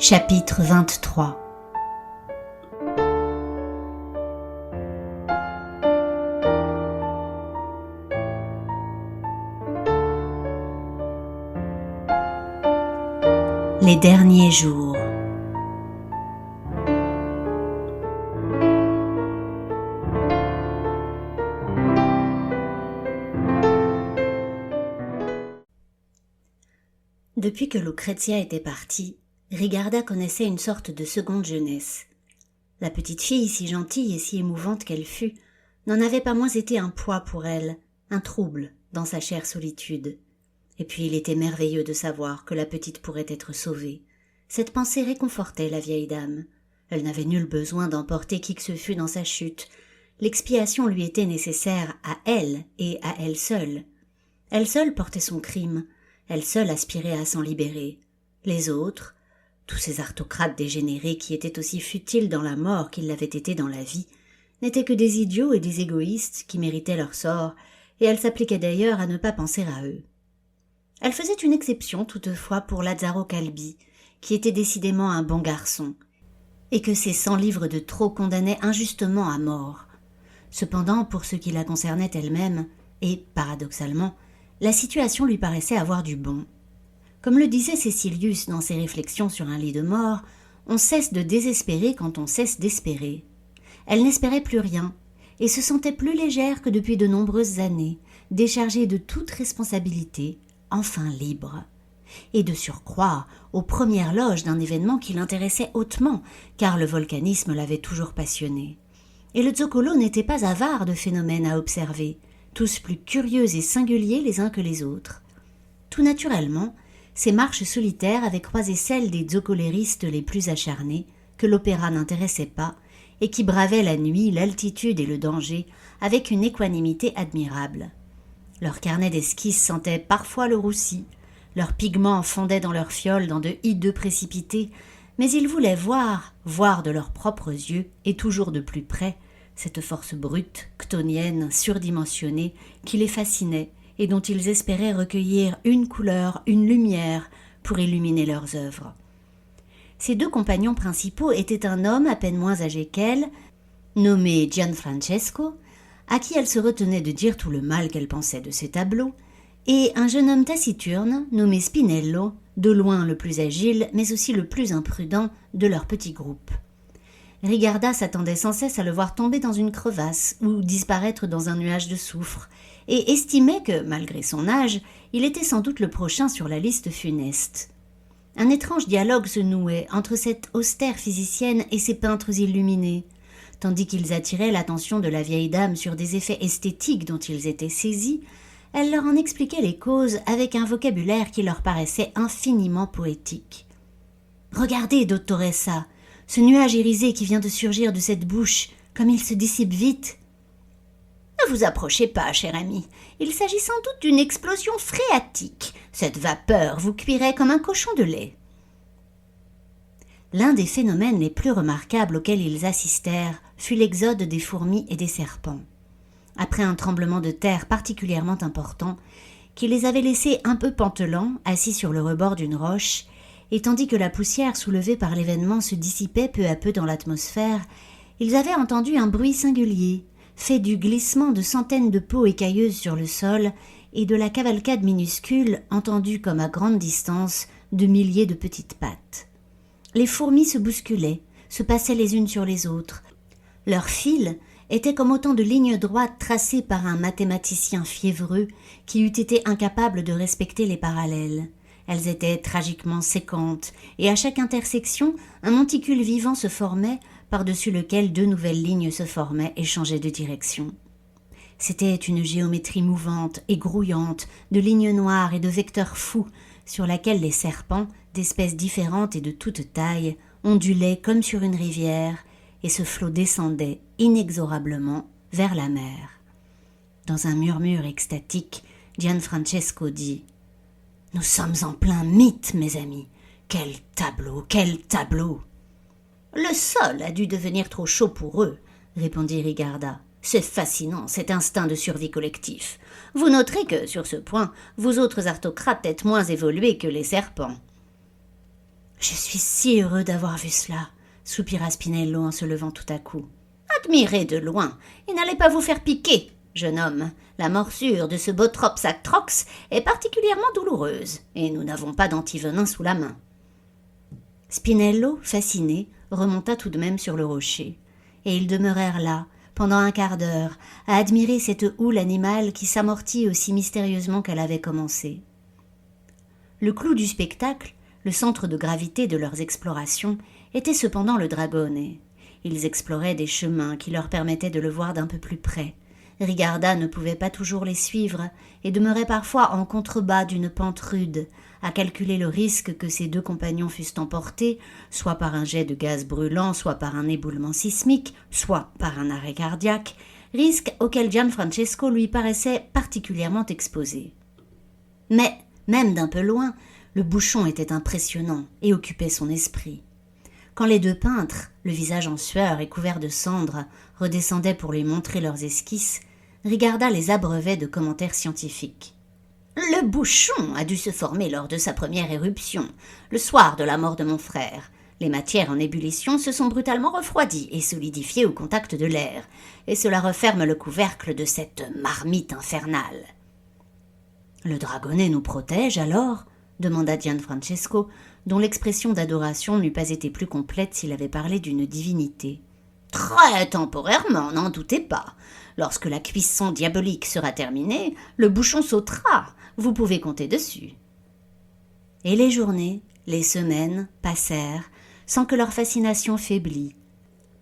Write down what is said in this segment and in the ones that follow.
Chapitre 23. Les derniers jours. Depuis que Lucrezia était partie, Rigarda connaissait une sorte de seconde jeunesse. La petite fille, si gentille et si émouvante qu'elle fût, n'en avait pas moins été un poids pour elle, un trouble dans sa chère solitude. Et puis il était merveilleux de savoir que la petite pourrait être sauvée. Cette pensée réconfortait la vieille dame. Elle n'avait nul besoin d'emporter qui que ce fût dans sa chute. L'expiation lui était nécessaire à elle et à elle seule. Elle seule portait son crime, elle seule aspirait à s'en libérer. Les autres, tous ces aristocrates dégénérés qui étaient aussi futiles dans la mort qu'ils l'avaient été dans la vie, n'étaient que des idiots et des égoïstes qui méritaient leur sort, et elle s'appliquait d'ailleurs à ne pas penser à eux. Elle faisait une exception toutefois pour Lazzaro Calbi, qui était décidément un bon garçon, et que ses 100 livres de trop condamnaient injustement à mort. Cependant, pour ce qui la concernait elle-même, et paradoxalement, la situation lui paraissait avoir du bon. Comme le disait Cécilius dans ses réflexions sur un lit de mort, on cesse de désespérer quand on cesse d'espérer. Elle n'espérait plus rien, et se sentait plus légère que depuis de nombreuses années, déchargée de toute responsabilité, enfin libre. Et de surcroît, aux premières loges d'un événement qui l'intéressait hautement, car le volcanisme l'avait toujours passionnée. Et le Zoccolo n'était pas avare de phénomènes à observer, tous plus curieux et singuliers les uns que les autres. Tout naturellement, ses marches solitaires avaient croisé celles des zoccoléristes les plus acharnés, que l'opéra n'intéressait pas, et qui bravaient la nuit, l'altitude et le danger avec une équanimité admirable. Leur carnet d'esquisses sentait parfois le roussi, leurs pigments fondaient dans leurs fioles dans de hideux précipités, mais ils voulaient voir de leurs propres yeux, et toujours de plus près, cette force brute, chtonienne, surdimensionnée, qui les fascinait, et dont ils espéraient recueillir une couleur, une lumière, pour illuminer leurs œuvres. Ses deux compagnons principaux étaient un homme à peine moins âgé qu'elle, nommé Gianfrancesco, à qui elle se retenait de dire tout le mal qu'elle pensait de ses tableaux, et un jeune homme taciturne, nommé Spinello, de loin le plus agile, mais aussi le plus imprudent de leur petit groupe. Rigarda s'attendait sans cesse à le voir tomber dans une crevasse ou disparaître dans un nuage de soufre, et estimait que, malgré son âge, il était sans doute le prochain sur la liste funeste. Un étrange dialogue se nouait entre cette austère physicienne et ces peintres illuminés, tandis qu'ils attiraient l'attention de la vieille dame sur des effets esthétiques dont ils étaient saisis. Elle leur en expliquait les causes avec un vocabulaire qui leur paraissait infiniment poétique. « Regardez, dottoressa, ce nuage irisé qui vient de surgir de cette bouche, comme il se dissipe vite. » « Ne vous approchez pas, cher ami. Il s'agit sans doute d'une explosion phréatique. Cette vapeur vous cuirait comme un cochon de lait. » L'un des phénomènes les plus remarquables auxquels ils assistèrent fut l'exode des fourmis et des serpents. Après un tremblement de terre particulièrement important, qui les avait laissés un peu pantelants, assis sur le rebord d'une roche, et tandis que la poussière soulevée par l'événement se dissipait peu à peu dans l'atmosphère, ils avaient entendu un bruit singulier, fait du glissement de centaines de peaux écailleuses sur le sol et de la cavalcade minuscule entendue comme à grande distance de milliers de petites pattes. Les fourmis se bousculaient, se passaient les unes sur les autres. Leurs fils étaient comme autant de lignes droites tracées par un mathématicien fiévreux qui eût été incapable de respecter les parallèles. Elles étaient tragiquement séquentes, et à chaque intersection, un monticule vivant se formait, par-dessus lequel 2 nouvelles lignes se formaient et changeaient de direction. C'était une géométrie mouvante et grouillante, de lignes noires et de vecteurs fous, sur laquelle les serpents, d'espèces différentes et de toute taille, ondulaient comme sur une rivière, et ce flot descendait inexorablement vers la mer. Dans un murmure extatique, Gianfrancesco dit « Nous sommes en plein mythe, mes amis. Quel tableau, quel tableau !»« Le sol a dû devenir trop chaud pour eux, » répondit Rigarda. « C'est fascinant, cet instinct de survie collectif. Vous noterez que, sur ce point, vous autres aristocrates êtes moins évolués que les serpents. » Je suis si heureux d'avoir vu cela, soupira Spinello en se levant tout à coup. Admirez de loin, et n'allez pas vous faire piquer, jeune homme. La morsure de ce Botrops actrox est particulièrement douloureuse, et nous n'avons pas d'antivenin sous la main. Spinello, fasciné, remonta tout de même sur le rocher, et ils demeurèrent là, pendant un quart d'heure, à admirer cette houle animale qui s'amortit aussi mystérieusement qu'elle avait commencé. Le clou du spectacle, le centre de gravité de leurs explorations, était cependant le Dragone. Ils exploraient des chemins qui leur permettaient de le voir d'un peu plus près. Rigarda ne pouvait pas toujours les suivre et demeurait parfois en contrebas d'une pente rude, à calculer le risque que ses deux compagnons fussent emportés, soit par un jet de gaz brûlant, soit par un éboulement sismique, soit par un arrêt cardiaque, risque auquel Gianfrancesco lui paraissait particulièrement exposé. Mais, même d'un peu loin, le bouchon était impressionnant et occupait son esprit. Quand les deux peintres, le visage en sueur et couvert de cendres, redescendaient pour lui montrer leurs esquisses, Rigarda les abreuvait de commentaires scientifiques. Le bouchon a dû se former lors de sa première éruption, le soir de la mort de mon frère. Les matières en ébullition se sont brutalement refroidies et solidifiées au contact de l'air, et cela referme le couvercle de cette marmite infernale. « Le Dragonnet nous protège alors ?» demanda Gianfrancesco, dont l'expression d'adoration n'eût pas été plus complète s'il avait parlé d'une divinité. « Très temporairement, n'en doutez pas. Lorsque la cuisson diabolique sera terminée, le bouchon sautera. Vous pouvez compter dessus. » Et les journées, les semaines passèrent sans que leur fascination faiblît.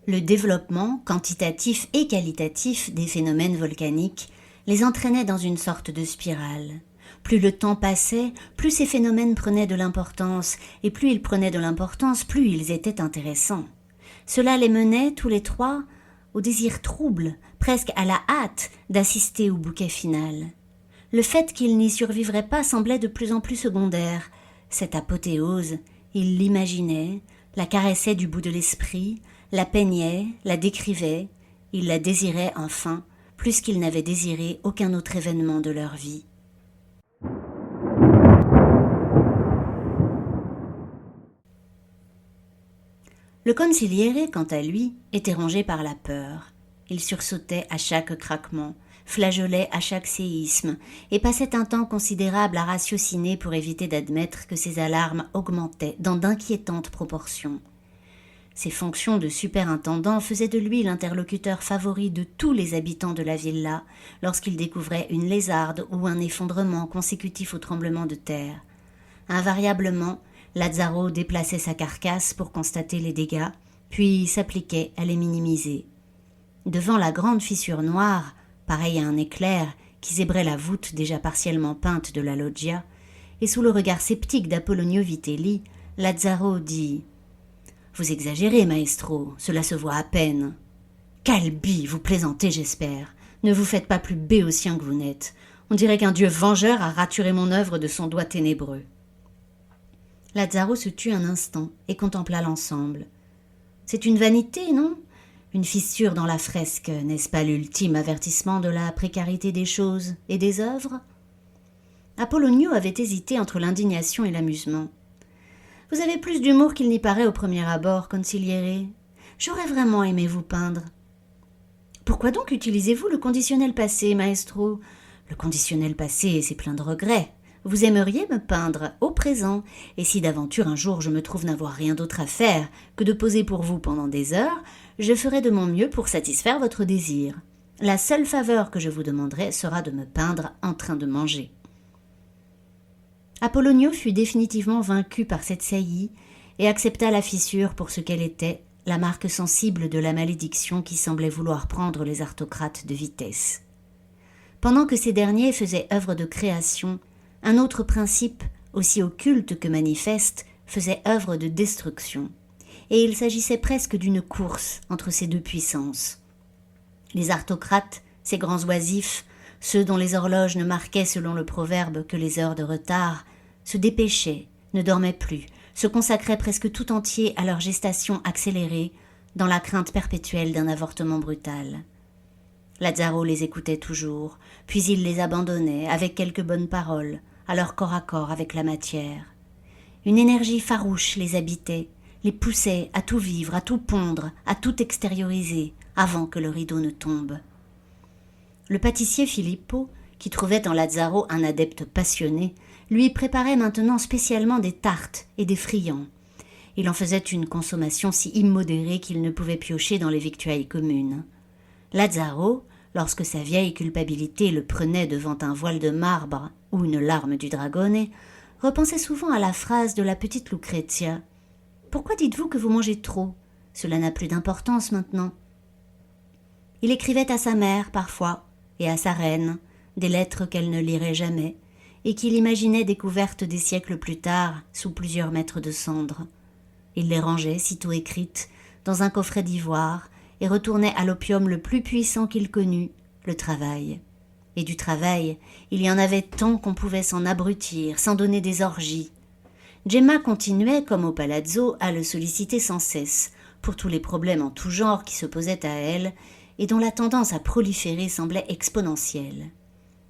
Le développement quantitatif et qualitatif des phénomènes volcaniques les entraînait dans une sorte de spirale. Plus le temps passait, plus ces phénomènes prenaient de l'importance, et plus ils prenaient de l'importance, plus ils étaient intéressants. Cela les menait, tous les trois, au désir trouble, presque à la hâte, d'assister au bouquet final. Le fait qu'ils n'y survivraient pas semblait de plus en plus secondaire. Cette apothéose, ils l'imaginaient, la caressaient du bout de l'esprit, la peignaient, la décrivaient, ils la désiraient enfin, plus qu'ils n'avaient désiré aucun autre événement de leur vie. Le consigliere, quant à lui, était rongé par la peur. Il sursautait à chaque craquement, flageolait à chaque séisme, et passait un temps considérable à ratiociner pour éviter d'admettre que ses alarmes augmentaient dans d'inquiétantes proportions. Ses fonctions de superintendant faisaient de lui l'interlocuteur favori de tous les habitants de la villa lorsqu'il découvrait une lézarde ou un effondrement consécutif au tremblement de terre. Invariablement, Lazzaro déplaçait sa carcasse pour constater les dégâts, puis s'appliquait à les minimiser. Devant la grande fissure noire, pareille à un éclair qui zébrait la voûte déjà partiellement peinte de la loggia, et sous le regard sceptique d'Apollonio Vitelli, Lazzaro dit « Vous exagérez, maestro, cela se voit à peine. »« Calbi, vous plaisantez, j'espère. Ne vous faites pas plus béotien que vous n'êtes. On dirait qu'un dieu vengeur a raturé mon œuvre de son doigt ténébreux. » Lazzaro se tut un instant et contempla l'ensemble. « C'est une vanité, non ? Une fissure dans la fresque, n'est-ce pas l'ultime avertissement de la précarité des choses et des œuvres ?» Apollonio avait hésité entre l'indignation et l'amusement. « Vous avez plus d'humour qu'il n'y paraît au premier abord, consigliere. J'aurais vraiment aimé vous peindre. »« Pourquoi donc utilisez-vous le conditionnel passé, maestro ? Le conditionnel passé, c'est plein de regrets. Vous aimeriez me peindre au présent, et si d'aventure un jour je me trouve n'avoir rien d'autre à faire que de poser pour vous pendant des heures, je ferai de mon mieux pour satisfaire votre désir. La seule faveur que je vous demanderai sera de me peindre en train de manger. » Apollonio fut définitivement vaincu par cette saillie et accepta la fissure pour ce qu'elle était, la marque sensible de la malédiction qui semblait vouloir prendre les aristocrates de vitesse. Pendant que ces derniers faisaient œuvre de création, un autre principe, aussi occulte que manifeste, faisait œuvre de destruction, et il s'agissait presque d'une course entre ces deux puissances. Les aristocrates, ces grands oisifs, ceux dont les horloges ne marquaient selon le proverbe que les heures de retard, se dépêchaient, ne dormaient plus, se consacraient presque tout entier à leur gestation accélérée, dans la crainte perpétuelle d'un avortement brutal. Lazzaro les écoutait toujours, puis il les abandonnait, avec quelques bonnes paroles, à leur corps à corps avec la matière. Une énergie farouche les habitait, les poussait à tout vivre, à tout pondre, à tout extérioriser, avant que le rideau ne tombe. Le pâtissier Filippo, qui trouvait en Lazzaro un adepte passionné, lui préparait maintenant spécialement des tartes et des friands. Il en faisait une consommation si immodérée qu'il ne pouvait piocher dans les victuailles communes. Lazzaro, lorsque sa vieille culpabilité le prenait devant un voile de marbre ou une larme du dragone, repensait souvent à la phrase de la petite Lucrezia. « Pourquoi dites-vous que vous mangez trop ? Cela n'a plus d'importance maintenant. » Il écrivait à sa mère parfois, et à sa reine, des lettres qu'elle ne lirait jamais, et qu'il imaginait découvertes des siècles plus tard sous plusieurs mètres de cendres. Il les rangeait, sitôt écrites, dans un coffret d'ivoire, et retournait à l'opium le plus puissant qu'il connût, le travail. Et du travail, il y en avait tant qu'on pouvait s'en abrutir, s'en donner des orgies. Gemma continuait, comme au palazzo, à le solliciter sans cesse, pour tous les problèmes en tout genre qui se posaient à elle, et dont la tendance à proliférer semblait exponentielle.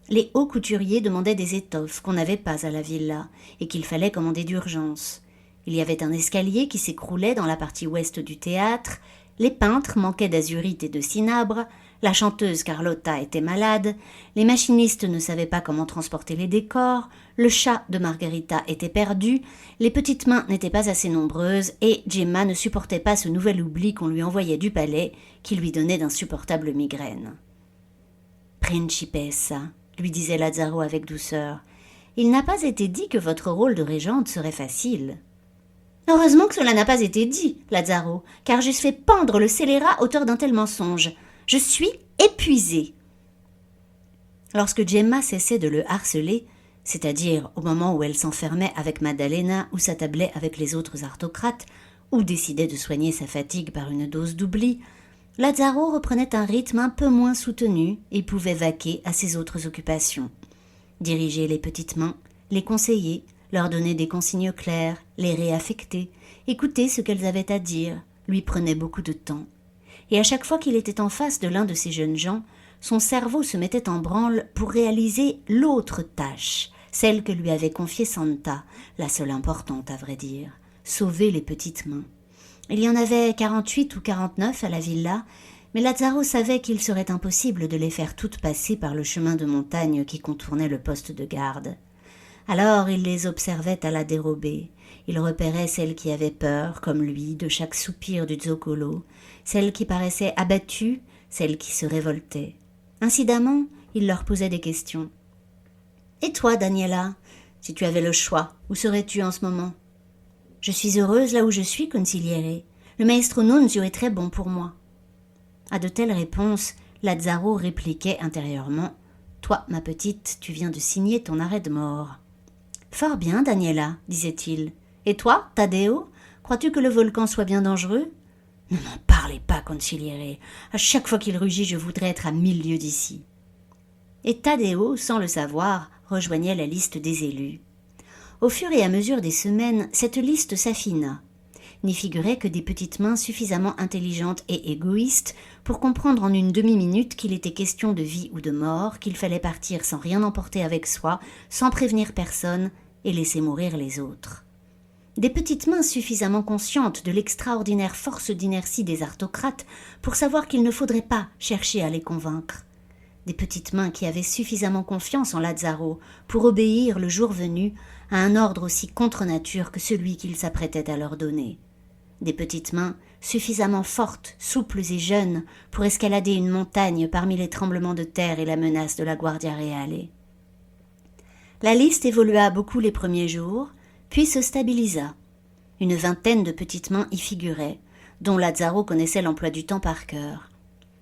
Les hauts couturiers demandaient des étoffes qu'on n'avait pas à la villa, et qu'il fallait commander d'urgence. Il y avait un escalier qui s'écroulait dans la partie ouest du théâtre, les peintres manquaient d'azurite et de cinabre, la chanteuse Carlotta était malade, les machinistes ne savaient pas comment transporter les décors, le chat de Margherita était perdu, les petites mains n'étaient pas assez nombreuses et Gemma ne supportait pas ce nouvel oubli qu'on lui envoyait du palais qui lui donnait d'insupportables migraines. « Principessa », lui disait Lazzaro avec douceur, « il n'a pas été dit que votre rôle de régente serait facile. » « Heureusement que cela n'a pas été dit, Lazzaro, car j'eusse fait pendre le scélérat auteur d'un tel mensonge. Je suis épuisée. » Lorsque Gemma cessait de le harceler, c'est-à-dire au moment où elle s'enfermait avec Maddalena ou s'attablait avec les autres aristocrates, ou décidait de soigner sa fatigue par une dose d'oubli, Lazzaro reprenait un rythme un peu moins soutenu et pouvait vaquer à ses autres occupations. Diriger les petites mains, les conseiller, leur donner des consignes claires, les réaffecter, écouter ce qu'elles avaient à dire, lui prenait beaucoup de temps. Et à chaque fois qu'il était en face de l'un de ces jeunes gens, son cerveau se mettait en branle pour réaliser l'autre tâche, celle que lui avait confiée Santa, la seule importante à vrai dire, sauver les petites mains. Il y en avait 48 ou 49 à la villa, mais Lazzaro savait qu'il serait impossible de les faire toutes passer par le chemin de montagne qui contournait le poste de garde. Alors il les observait à la dérobée. Il repérait celles qui avaient peur, comme lui, de chaque soupir du zoccolo, celles qui paraissaient abattues, celles qui se révoltaient. Incidemment, il leur posait des questions. « Et toi, Daniela, si tu avais le choix, où serais-tu en ce moment ?»« Je suis heureuse là où je suis, consigliere. Le maestro Nunzio est très bon pour moi. » À de telles réponses, Lazzaro répliquait intérieurement « Toi, ma petite, tu viens de signer ton arrêt de mort. » « Fort bien, Daniela, disait-il. Et toi, Taddeo, crois-tu que le volcan soit bien dangereux ? » ?»« Ne m'en parlez pas, consigliere. À chaque fois qu'il rugit, je voudrais être à 1000 lieues d'ici. » Et Taddeo, sans le savoir, rejoignait la liste des élus. Au fur et à mesure des semaines, cette liste s'affina. N'y figuraient que des petites mains suffisamment intelligentes et égoïstes pour comprendre en une demi-minute qu'il était question de vie ou de mort, qu'il fallait partir sans rien emporter avec soi, sans prévenir personne et laisser mourir les autres. Des petites mains suffisamment conscientes de l'extraordinaire force d'inertie des aristocrates pour savoir qu'il ne faudrait pas chercher à les convaincre. Des petites mains qui avaient suffisamment confiance en Lazzaro pour obéir le jour venu à un ordre aussi contre nature que celui qu'il s'apprêtait à leur donner. Des petites mains suffisamment fortes, souples et jeunes pour escalader une montagne parmi les tremblements de terre et la menace de la Guardia Reale. La liste évolua beaucoup les premiers jours, puis se stabilisa. Une vingtaine de petites mains y figuraient, dont Lazzaro connaissait l'emploi du temps par cœur.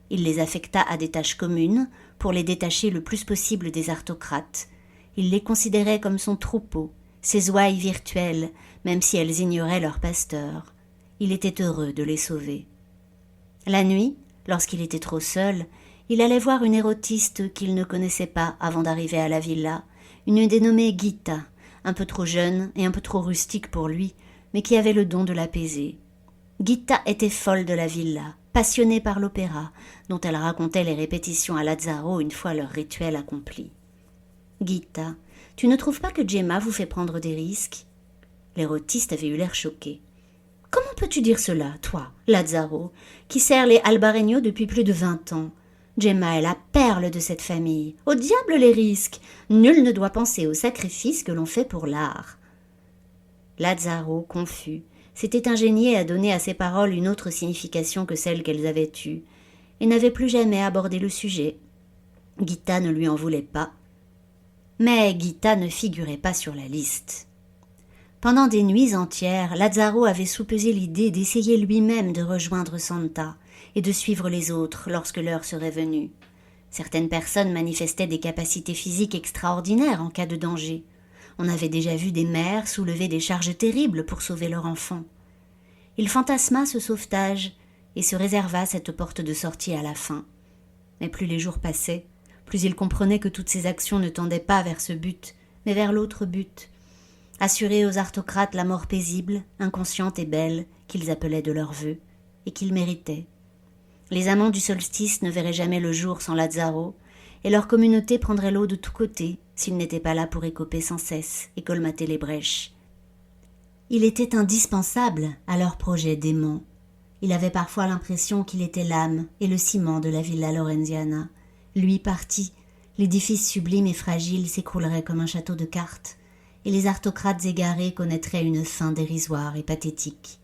Il les affecta à des tâches communes pour les détacher le plus possible des aristocrates. Il les considérait comme son troupeau, ses ouailles virtuelles, même si elles ignoraient leur pasteur. Il était heureux de les sauver. La nuit, lorsqu'il était trop seul, il allait voir une érotiste qu'il ne connaissait pas avant d'arriver à la villa, une dénommée Ghita, un peu trop jeune et un peu trop rustique pour lui, mais qui avait le don de l'apaiser. Ghita était folle de la villa, passionnée par l'opéra, dont elle racontait les répétitions à Lazzaro une fois leur rituel accompli. « Ghita, tu ne trouves pas que Gemma vous fait prendre des risques ?» Les rôtistes avaient eu l'air choqués. « Comment peux-tu dire cela, toi, Lazzaro, qui sert les Albarreño depuis plus de 20 ans? Gemma est la perle de cette famille. Au diable les risques! Nul ne doit penser au sacrifice que l'on fait pour l'art. » Lazzaro, confus, s'était ingénié à donner à ces paroles une autre signification que celle qu'elles avaient eue, et n'avait plus jamais abordé le sujet. Ghita ne lui en voulait pas. Mais Ghita ne figurait pas sur la liste. Pendant des nuits entières, Lazzaro avait soupesé l'idée d'essayer lui-même de rejoindre Santa et de suivre les autres lorsque l'heure serait venue. Certaines personnes manifestaient des capacités physiques extraordinaires en cas de danger. On avait déjà vu des mères soulever des charges terribles pour sauver leur enfant. Il fantasma ce sauvetage et se réserva cette porte de sortie à la fin. Mais plus les jours passaient, plus il comprenait que toutes ses actions ne tendaient pas vers ce but, mais vers l'autre but, assurer aux aristocrates la mort paisible, inconsciente et belle qu'ils appelaient de leur vœu, et qu'ils méritaient. Les amants du solstice ne verraient jamais le jour sans Lazzaro, et leur communauté prendrait l'eau de tous côtés s'il n'était pas là pour écoper sans cesse et colmater les brèches. Il était indispensable à leur projet dément. Il avait parfois l'impression qu'il était l'âme et le ciment de la Villa Lorenziana. Lui parti, l'édifice sublime et fragile s'écroulerait comme un château de cartes, et les aristocrates égarés connaîtraient une fin dérisoire et pathétique.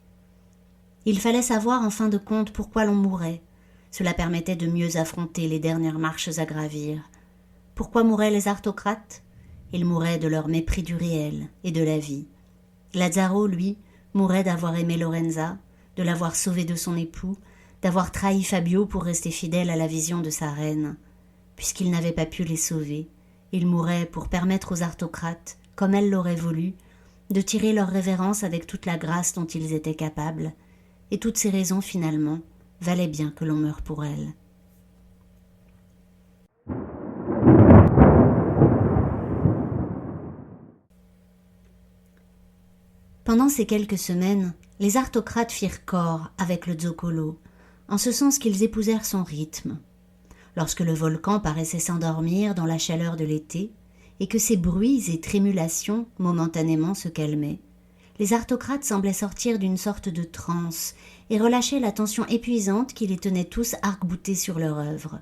Il fallait savoir en fin de compte pourquoi l'on mourait. Cela permettait de mieux affronter les dernières marches à gravir. Pourquoi mouraient les aristocrates? Ils mouraient de leur mépris du réel et de la vie. Lazzaro, lui, mourait d'avoir aimé Lorenza, de l'avoir sauvée de son époux, d'avoir trahi Fabio pour rester fidèle à la vision de sa reine. Puisqu'il n'avait pas pu les sauver, il mourait pour permettre aux aristocrates, comme elle l'aurait voulu, de tirer leur révérence avec toute la grâce dont ils étaient capables, et toutes ces raisons, finalement, valaient bien que l'on meure pour elles. Pendant ces quelques semaines, les aristocrates firent corps avec le Zoccolo, en ce sens qu'ils épousèrent son rythme. Lorsque le volcan paraissait s'endormir dans la chaleur de l'été, et que ses bruits et trémulations momentanément se calmaient, les aristocrates semblaient sortir d'une sorte de transe et relâchaient la tension épuisante qui les tenait tous arc-boutés sur leur œuvre.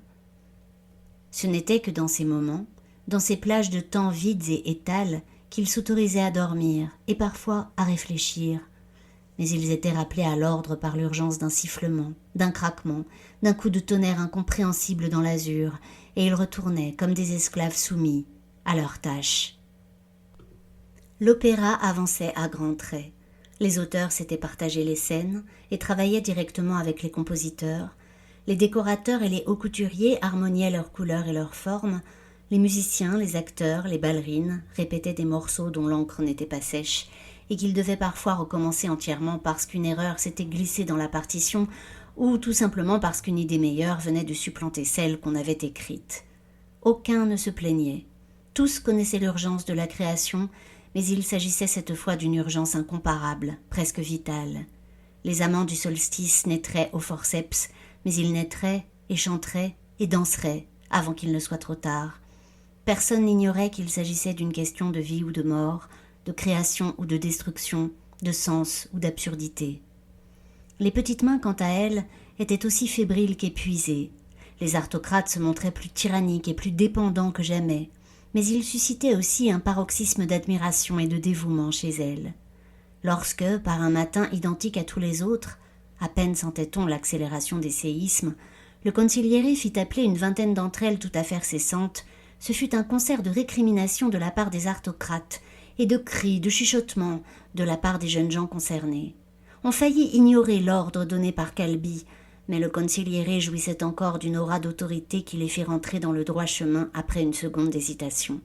Ce n'était que dans ces moments, dans ces plages de temps vides et étales, qu'ils s'autorisaient à dormir et parfois à réfléchir. Mais ils étaient rappelés à l'ordre par l'urgence d'un sifflement, d'un craquement, d'un coup de tonnerre incompréhensible dans l'azur, et ils retournaient comme des esclaves soumis à leurs tâches. L'opéra avançait à grands traits. Les auteurs s'étaient partagé les scènes et travaillaient directement avec les compositeurs. Les décorateurs et les hauts couturiers harmoniaient leurs couleurs et leurs formes. Les musiciens, les acteurs, les ballerines répétaient des morceaux dont l'encre n'était pas sèche et qu'ils devaient parfois recommencer entièrement parce qu'une erreur s'était glissée dans la partition ou tout simplement parce qu'une idée meilleure venait de supplanter celle qu'on avait écrite. Aucun ne se plaignait. Tous connaissaient l'urgence de la création, mais il s'agissait cette fois d'une urgence incomparable, presque vitale. Les amants du solstice naîtraient au forceps, mais ils naîtraient et chanteraient et danseraient avant qu'il ne soit trop tard. Personne n'ignorait qu'il s'agissait d'une question de vie ou de mort, de création ou de destruction, de sens ou d'absurdité. Les petites mains, quant à elles, étaient aussi fébriles qu'épuisées. Les aristocrates se montraient plus tyranniques et plus dépendants que jamais, mais ils suscitaient aussi un paroxysme d'admiration et de dévouement chez elles. Lorsque, par un matin identique à tous les autres, à peine sentait-on l'accélération des séismes, le consigliere fit appeler une vingtaine d'entre elles tout à fait cessantes. Ce fut un concert de récriminations de la part des aristocrates et de cris, de chuchotements de la part des jeunes gens concernés. On faillit ignorer l'ordre donné par Calbi, mais le consigliere jouissait encore d'une aura d'autorité qui les fit rentrer dans le droit chemin après une seconde d'hésitation.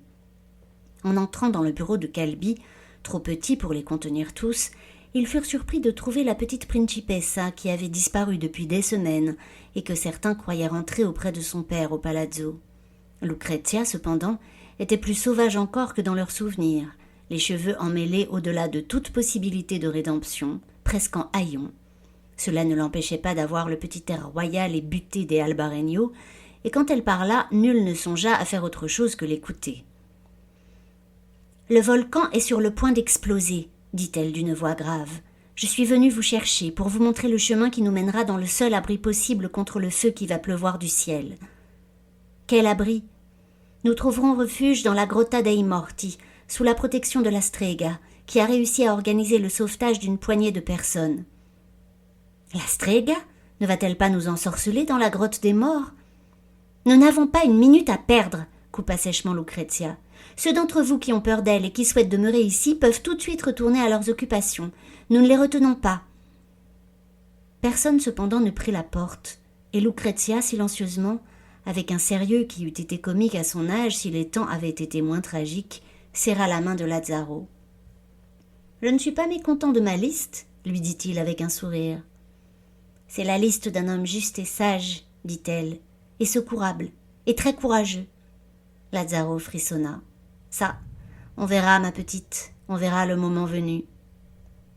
En entrant dans le bureau de Calbi, trop petit pour les contenir tous, ils furent surpris de trouver la petite principessa qui avait disparu depuis des semaines et que certains croyaient rentrer auprès de son père au palazzo. Lucrezia, cependant, était plus sauvage encore que dans leurs souvenirs, les cheveux emmêlés au-delà de toute possibilité de rédemption, presque en haillons. Cela ne l'empêchait pas d'avoir le petit air royal et buté des Albarreño, et quand elle parla, nul ne songea à faire autre chose que l'écouter. « Le volcan est sur le point d'exploser, dit-elle d'une voix grave. « Je suis venue vous chercher pour vous montrer le chemin qui nous mènera dans le seul abri possible contre le feu qui va pleuvoir du ciel. » « Quel abri ? Nous trouverons refuge dans la Grotta dei Morti, sous la protection de la Strega, qui a réussi à organiser le sauvetage d'une poignée de personnes. »« La Strega ? Ne va-t-elle pas nous ensorceler dans la grotte des morts ?»« Nous n'avons pas une minute à perdre, » coupa sèchement Lucrezia. « Ceux d'entre vous qui ont peur d'elle et qui souhaitent demeurer ici peuvent tout de suite retourner à leurs occupations. Nous ne les retenons pas. » Personne cependant ne prit la porte, et Lucrezia, silencieusement, avec un sérieux qui eût été comique à son âge si les temps avaient été moins tragiques, serra la main de Lazzaro. « Je ne suis pas mécontent de ma liste, » lui dit-il avec un sourire. « C'est la liste d'un homme juste et sage, » dit-elle, « et secourable, et très courageux. » Lazzaro frissonna. « Ça, on verra, ma petite, on verra le moment venu.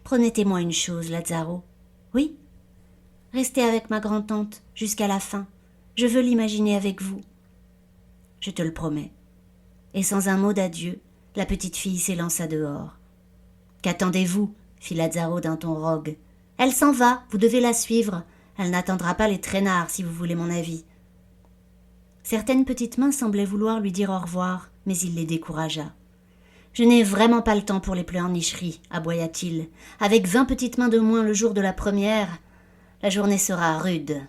Promettez-moi une chose, Lazzaro. Oui ? Restez avec ma grand-tante jusqu'à la fin. Je veux l'imaginer avec vous. »« Je te le promets. » Et sans un mot d'adieu, la petite fille s'élança dehors. « Qu'attendez-vous » fit Lazzaro d'un ton rogue. « Elle s'en va, vous devez la suivre. Elle n'attendra pas les traînards, si vous voulez mon avis. » Certaines petites mains semblaient vouloir lui dire au revoir, mais il les découragea. « Je n'ai vraiment pas le temps pour les pleurnicheries, » aboya-t-il. « Avec 20 petites mains de moins le jour de la première, la journée sera rude. »